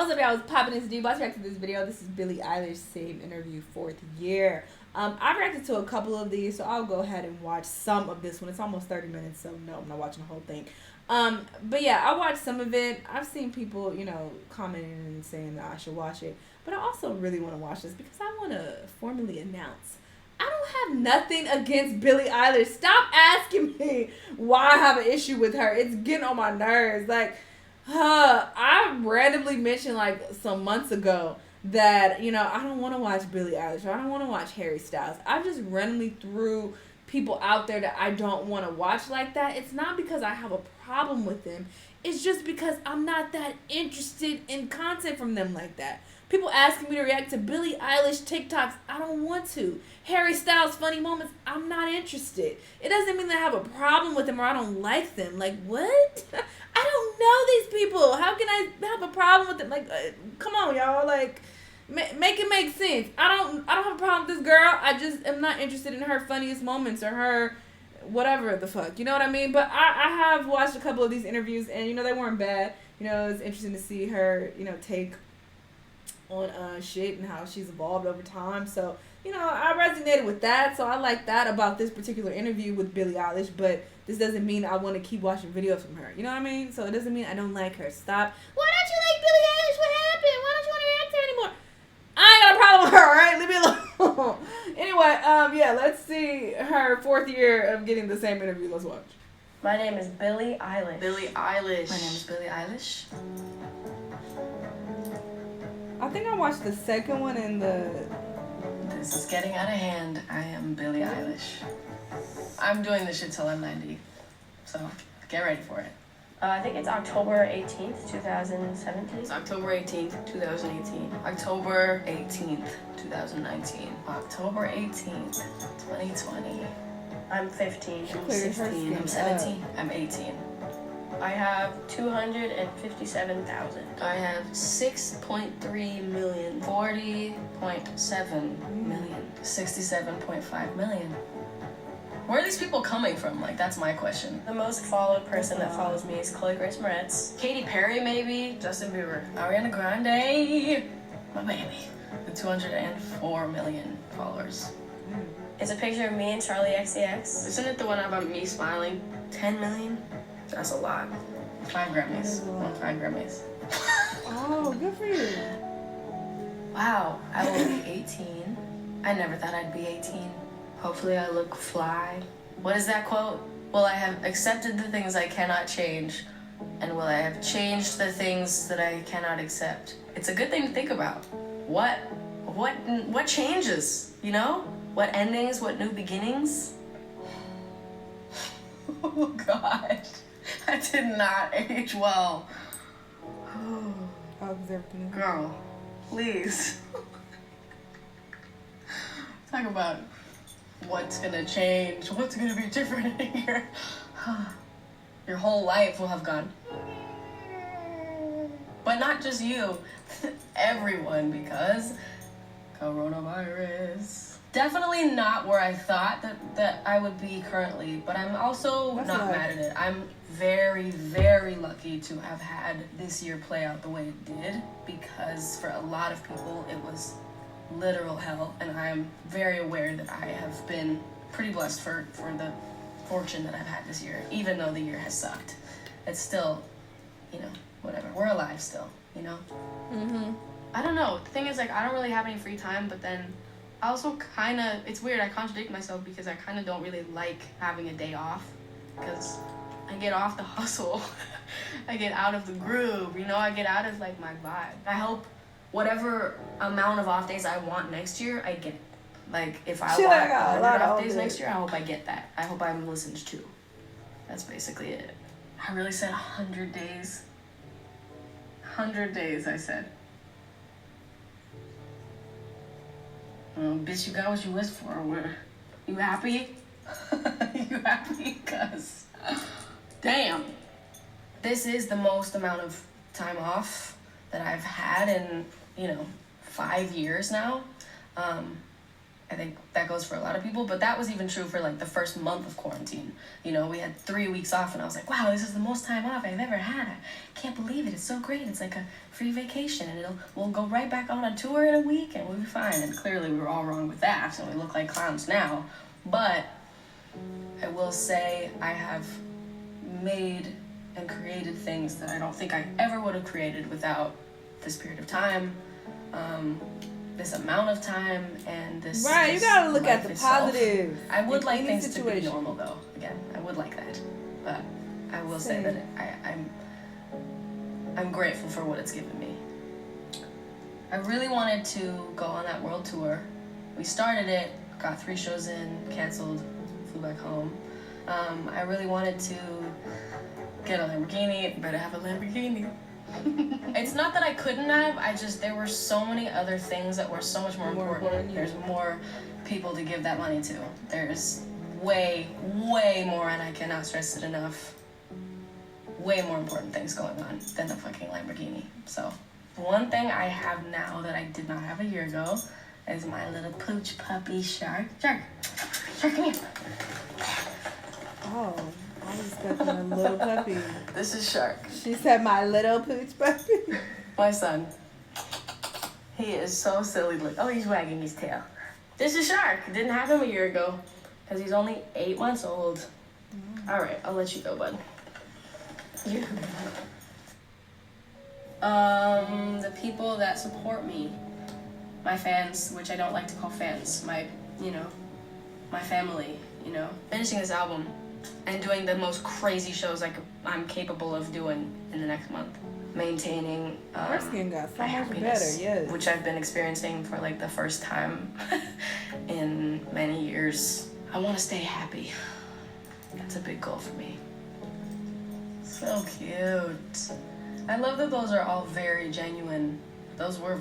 What's up, y'all? I was popping this dude. Let's react to this video. This is Billie Eilish, same interview, 4th year. I reacted to a couple of these, so I'll go ahead and watch some of this one. It's almost 30 minutes, so no, I'm not watching the whole thing. But yeah, I watched some of it. I've seen people, commenting and saying that I should watch it. But I also really want to watch this because I want to formally announce I don't have nothing against Billie Eilish. Stop asking me why I have an issue with her. It's getting on my nerves. I randomly mentioned some months ago that, I don't want to watch Billie Eilish or I don't want to watch Harry Styles. I just randomly threw people out there that I don't want to watch like that. It's not because I have a problem with them. It's just because I'm not that interested in content from them like that. People asking me to react to Billie Eilish TikToks, I don't want to. Harry Styles funny moments, I'm not interested. It doesn't mean that I have a problem with them or I don't like them. Like, what? I don't know these people. How can I have a problem with them? Come on, y'all. Make it make sense. I don't have a problem with this girl. I just am not interested in her funniest moments or her whatever the fuck. You know what I mean? But I have watched a couple of these interviews and, they weren't bad. It's interesting to see her, take on shit and how she's evolved over time. So, I resonated with that. So I like that about this particular interview with Billie Eilish, but this doesn't mean I want to keep watching videos from her. You know what I mean? So it doesn't mean I don't like her. Stop. Why don't you like Billie Eilish? What happened? Why don't you want to react to her anymore? I ain't got a problem with her, alright? Leave me alone. Anyway, yeah, let's see her 4th year of getting the same interview. Let's watch. My name is Billie Eilish. Billie Eilish. My name is Billie Eilish. I think I watched the second one and This is getting out of hand. I am Billie Eilish. I'm doing this shit till I'm 90. So, get ready for it. I think it's October 18th, 2017. It's October 18th, 2018. October 18th, 2019. October 18th, 2020. I'm 15. She I'm cleared her 16. I'm skin 17. I'm 18. I have 257,000. I have 6.3 million. 40.7 million. 67.5 million. Where are these people coming from? That's my question. The most followed person that follows me is Chloe Grace Moretz. Katy Perry, maybe? Justin Bieber. Ariana Grande. My baby. With 204 million followers. It's a picture of me and Charlie XCX. Isn't it the one about me smiling? 10 million. That's a lot. 5 Grammys. 5 Grammys. Oh, good for you. Wow, I will be 18. I never thought I'd be 18. Hopefully I look fly. What is that quote? Will I have accepted the things I cannot change? And will I have changed the things that I cannot accept? It's a good thing to think about. What changes, What endings, what new beginnings? Oh God, I did not age well. Oh, because everything. Girl, please. Talk about what's gonna change, what's gonna be different in here. Your whole life will have gone. But not just you, everyone, because coronavirus. Definitely not where I thought that I would be currently, but I'm also not mad at it. I'm very, very lucky to have had this year play out the way it did, because for a lot of people it was literal hell, and I am very aware that I have been pretty blessed for the fortune that I've had this year, even though the year has sucked. It's still, whatever. We're alive still, Mm-hmm. I don't know. The thing is, I don't really have any free time, but then I also it's weird, I contradict myself because I kind of don't really like having a day off because I get off the hustle. I get out of the groove, I get out of my vibe. I hope whatever amount of off days I want next year, I get it. If I want 100 off days next year, I hope I get that. I hope I'm listened to. That's basically it. I really said 100 days. 100 days, I said. Bitch, you got what you wished for. You happy? You happy? Cause, damn. This is the most amount of time off that I've had in, 5 years now. I think that goes for a lot of people, but that was even true for like the first month of quarantine. You know, we had 3 weeks off and I was like, wow, this is the most time off I've ever had. I can't believe it. It's so great. It's like a free vacation and we'll go right back on a tour in a week and we'll be fine. And clearly we were all wrong with that, and we look like clowns now. But I will say I have made and created things that I don't think I ever would have created without this period of time. This amount of time and this. Right, you gotta look at the positives. I would like things to be normal, though. Again, I would like that, but I will say that I'm grateful for what it's given me. I really wanted to go on that world tour. We started it, got 3 shows in, canceled, flew back home. I really wanted to get a Lamborghini. Better have a Lamborghini. It's not that I couldn't have, there were so many other things that were so much more important. There's more people to give that money to. There's way, way more, and I cannot stress it enough, way more important things going on than a fucking Lamborghini. So, one thing I have now that I did not have a year ago is my little pooch puppy Shark. Shark, come here. Oh. I was expecting a little puppy. This is Shark. She said my little pooch puppy. My son. He is so silly. Look, oh, he's wagging his tail. This is Shark. Didn't have him a year ago because he's only 8 months old. All right, I'll let you go, bud. The people that support me, my fans, which I don't like to call fans, my family, finishing this album and doing the most crazy shows I'm capable of doing in the next month. Maintaining Our skin got so much happiness, better, yes. which I've been experiencing for like the first time in many years. I want to stay happy. That's a big goal for me. So cute. I love that those are all very genuine. Those were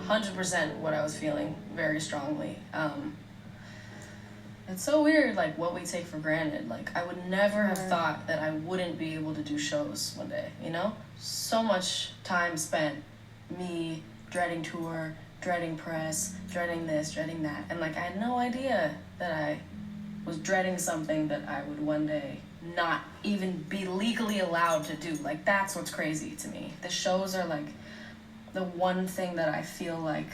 100% what I was feeling very strongly. It's so weird, like, what we take for granted. Like, I would never have thought that I wouldn't be able to do shows one day, So much time spent me dreading tour, dreading press, dreading this, dreading that. And, like, I had no idea that I was dreading something that I would one day not even be legally allowed to do. Like, that's what's crazy to me. The shows are, like, the one thing that I feel like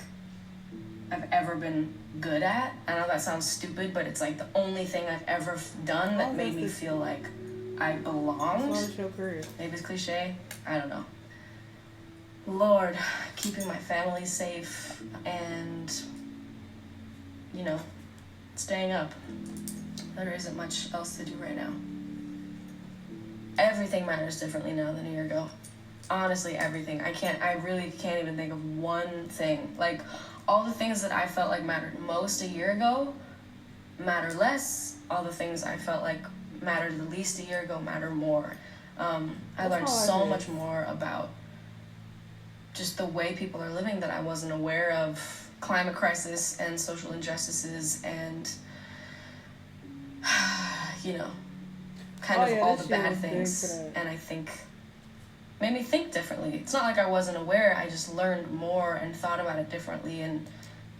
I've ever been good at. I know that sounds stupid, but it's like the only thing I've ever done that made me feel like I belonged. Maybe it's cliche. I don't know. Lord, keeping my family safe and, staying up. There isn't much else to do right now. Everything matters differently now than a year ago. Honestly, everything. I really can't even think of one thing. Like, all the things that I felt like mattered most a year ago matter less. All the things I felt like mattered the least a year ago matter more. I learned so much more about just the way people are living that I wasn't aware of. Climate crisis and social injustices and, all the bad things. And I think made me think differently. It's not like I wasn't aware, I just learned more and thought about it differently and,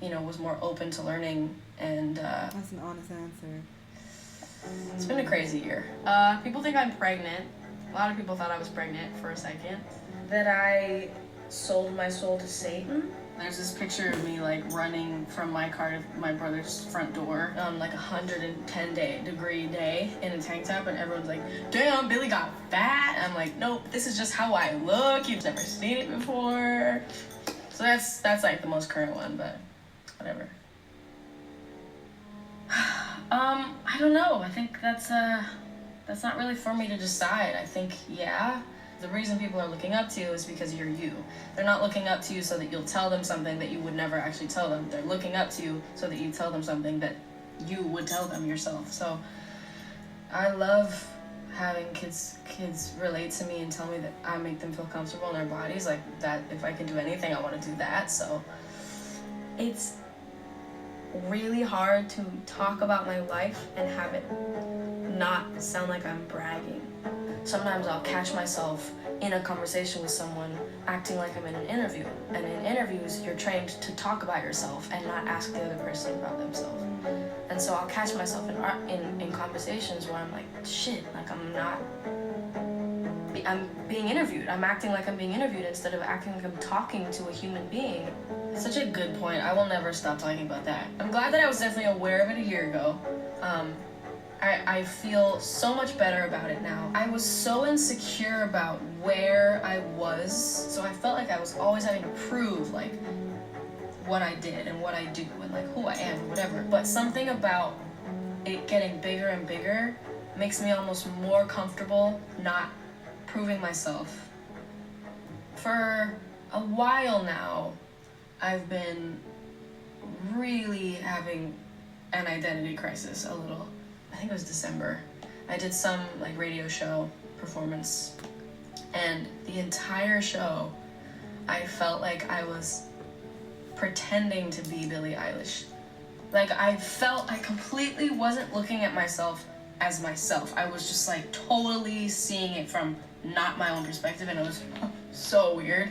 was more open to learning and... That's an honest answer. It's been a crazy year. People think I'm pregnant. A lot of people thought I was pregnant for a second. That I sold my soul to Satan. There's this picture of me, like, running from my car to my brother's front door on, like, a 110-degree day in a tank top, and everyone's like, damn, Billie got fat. And I'm like, nope, this is just how I look. You've never seen it before. So that's like, the most current one, but whatever. I don't know. I think that's not really for me to decide. I think, the reason people are looking up to you is because you're you. They're not looking up to you so that you'll tell them something that you would never actually tell them. They're looking up to you so that you tell them something that you would tell them yourself. So I love having kids relate to me and tell me that I make them feel comfortable in their bodies. Like that, if I can do anything, I want to do that. So it's really hard to talk about my life and have it not sound like I'm bragging. Sometimes I'll catch myself in a conversation with someone acting like I'm in an interview. And in interviews, you're trained to talk about yourself and not ask the other person about themselves. And so I'll catch myself in conversations where I'm like, shit, like I'm being interviewed. I'm acting like I'm being interviewed instead of acting like I'm talking to a human being. It's such a good point. I will never stop talking about that. I'm glad that I was definitely aware of it a year ago. I feel so much better about it now. I was so insecure about where I was, so I felt like I was always having to prove like what I did and what I do and like who I am or whatever. But something about it getting bigger and bigger makes me almost more comfortable not proving myself. For a while now, I've been really having an identity crisis a little. I think it was December. I did some like radio show performance, and the entire show I felt like I was pretending to be Billie Eilish. Like I completely wasn't looking at myself as myself. I was just like totally seeing it from not my own perspective, and it was so weird.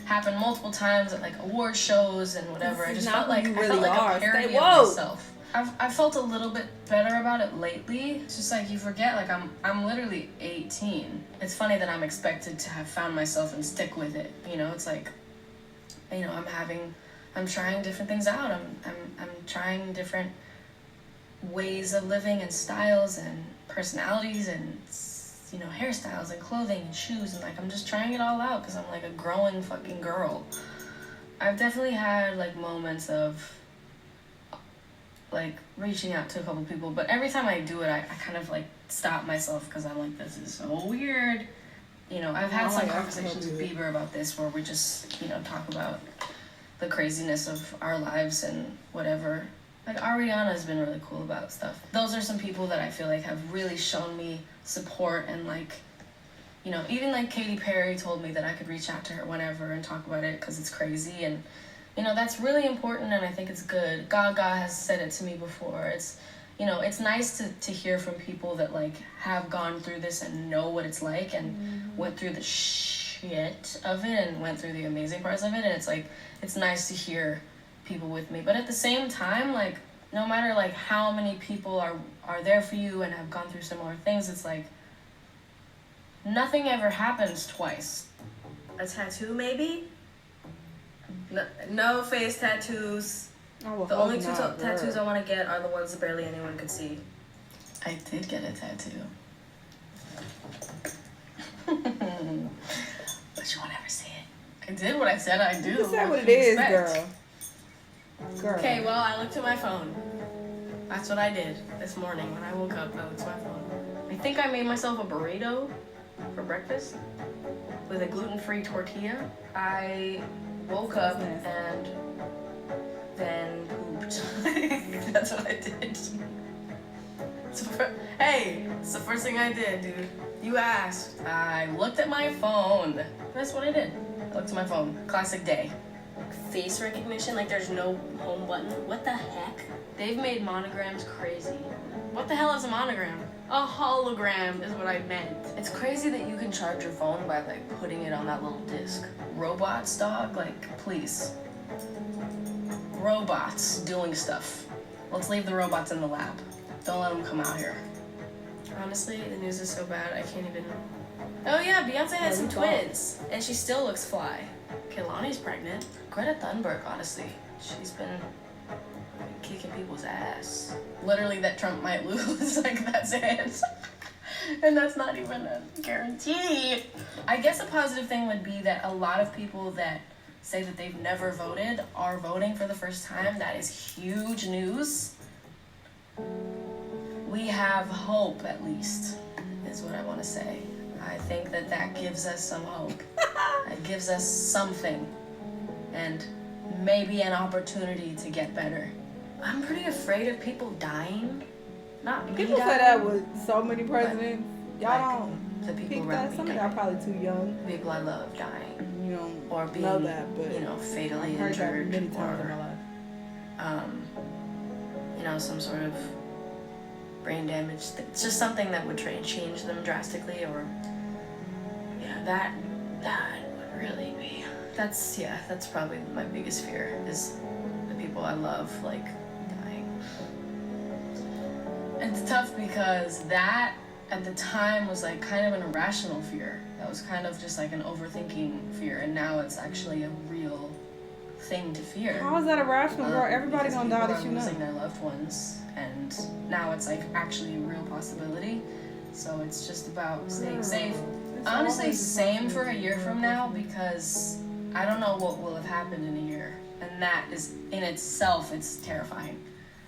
Happened multiple times at like award shows and whatever. I just felt like a parody of myself. I've felt a little bit better about it lately. It's just like you forget, like I'm literally 18. It's funny that I'm expected to have found myself and stick with it. You know, it's like, you know, I'm trying different things out. I'm trying different ways of living and styles and personalities and, you know, hairstyles and clothing and shoes, and like I'm just trying it all out because I'm like a growing fucking girl. I've definitely had like moments of like reaching out to a couple people, but every time I do it, I kind of like stop myself because I'm like, this is so weird. You know, I've had some conversations with Bieber about this where we just, you know, talk about the craziness of our lives and whatever. Like Ariana's been really cool about stuff. Those are some people that I feel like have really shown me support, and like, you know, even like Katy Perry told me that I could reach out to her whenever and talk about it because it's crazy, and you know, that's really important, and I think it's good. Gaga has said it to me before. It's, you know, it's nice to hear from people that like have gone through this and know what it's like and went through the shit of it and went through the amazing parts of it, and it's like, it's nice to hear people with me. But at the same time, like, no matter like how many people are there for you and have gone through similar things, it's like nothing ever happens twice. A tattoo, maybe? No face tattoos. The only two tattoos I want to get are the ones that barely anyone can see. I did get a tattoo. But you won't ever see it. I did what I said I'd do. You said what it is, girl. Okay, well, I looked at my phone. That's what I did this morning when I woke up. I looked at my phone. I think I made myself a burrito for breakfast with a gluten-free tortilla. I woke up and then pooped. That's what I did. Hey, it's the first thing I did, dude. You asked. I looked at my phone. That's what I did. I looked at my phone. Classic day. Face recognition, like there's no home button. What the heck? They've made monograms crazy. What the hell is a monogram? A hologram is what I meant. It's crazy that you can charge your phone by like putting it on that little disc. Robots, dog, like please. Robots doing stuff. Let's leave the robots in the lab. Don't let them come out here. Honestly, the news is so bad, I can't even... Oh yeah, Beyonce had some twins, and she still looks fly. Kehlani's pregnant. Greta Thunberg, honestly, she's been kicking people's ass. Literally that Trump might lose, like that's it. And that's not even a guarantee. I guess a positive thing would be that a lot of people that say that they've never voted are voting for the first time. That is huge news. We have hope, at least, is what I want to say. I think that gives us some hope. It gives us something, and maybe an opportunity to get better. I'm pretty afraid of people dying. Not me People dying. say that with so many presidents. Y'all don't the people pick around that. me Some of dying. y'all probably too young. People I love dying. You don't Or being, know that, but you know, fatally I've heard that injured, many times in my or life. you know, some sort of brain damage. It's just something that would try and change them drastically, or yeah, that would really be. That's probably my biggest fear, is the people I love, like, dying. It's tough because that at the time was like kind of an irrational fear. That was kind of just like an overthinking fear, and now it's actually a real thing to fear. How is that irrational, girl? Everybody gonna die that you know. Losing their loved ones, and now it's like actually a real possibility. So it's just about staying safe. Honestly, same for a year from now, because I don't know what will have happened in a year, and that is in itself, it's terrifying,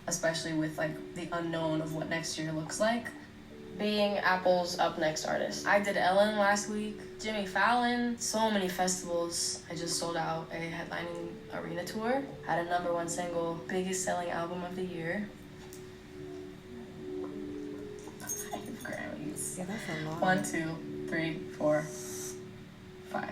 especially with like the unknown of what next year looks like. Being Apple's Up Next artist. I did Ellen last week, Jimmy Fallon, so many festivals. I just sold out a headlining arena tour, had a #1 single, biggest selling album of the year. 5 Grammys. Yeah, that's a lot. 1, 2, 3, 4, 5.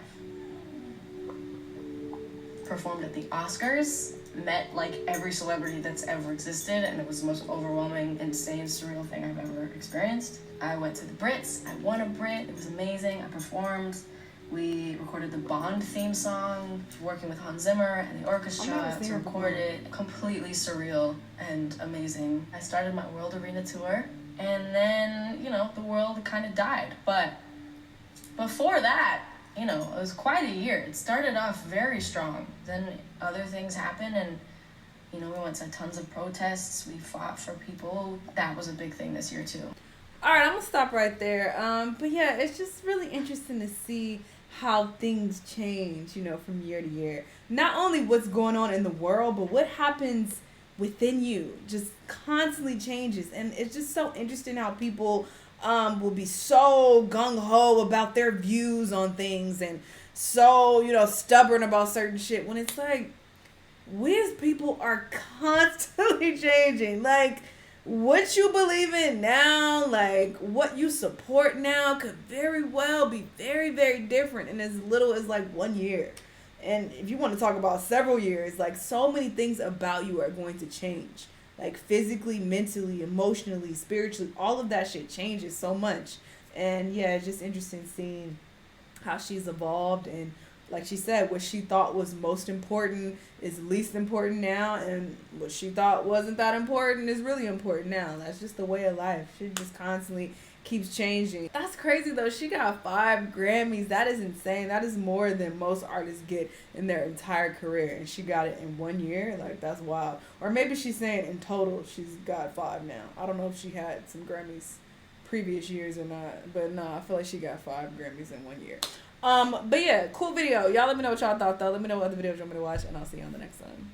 Performed at the Oscars, met like every celebrity that's ever existed, and it was the most overwhelming, insane, surreal thing I've ever experienced. I went to the Brits, I won a Brit, it was amazing. I performed, we recorded the Bond theme song, working with Hans Zimmer and the orchestra to record it. Completely surreal and amazing. I started my World Arena tour, and then, you know, the world kind of died. But before that, you know, it was quite a year. It started off very strong. Then other things happened, and, you know, we went to tons of protests. We fought for people. That was a big thing this year, too. All right, I'm going to stop right there. But, yeah, it's just really interesting to see how things change, you know, from year to year. Not only what's going on in the world, but what happens within you just constantly changes. And it's just so interesting how people will be so gung-ho about their views on things and so, you know, stubborn about certain shit, when it's like, we as people are constantly changing. Like, what you believe in now, like, what you support now could very well be very, very different in as little as, like, 1 year. And if you want to talk about several years, like, so many things about you are going to change. Like, physically, mentally, emotionally, spiritually, all of that shit changes so much. And, yeah, it's just interesting seeing how she's evolved. And, like she said, what she thought was most important is least important now. And what she thought wasn't that important is really important now. That's just the way of life. She just constantly keeps changing. That's crazy, though. She got 5 Grammys. That is insane. That is more than most artists get in their entire career, and she got it in 1 year. Like, that's wild. Or maybe she's saying in total she's got 5 now. I don't know if she had some Grammys previous years or not, but no, I feel like she got 5 Grammys in 1 year. But yeah, cool video. Y'all let me know what y'all thought, though. Let me know what other videos you want me to watch, and I'll see you on the next one.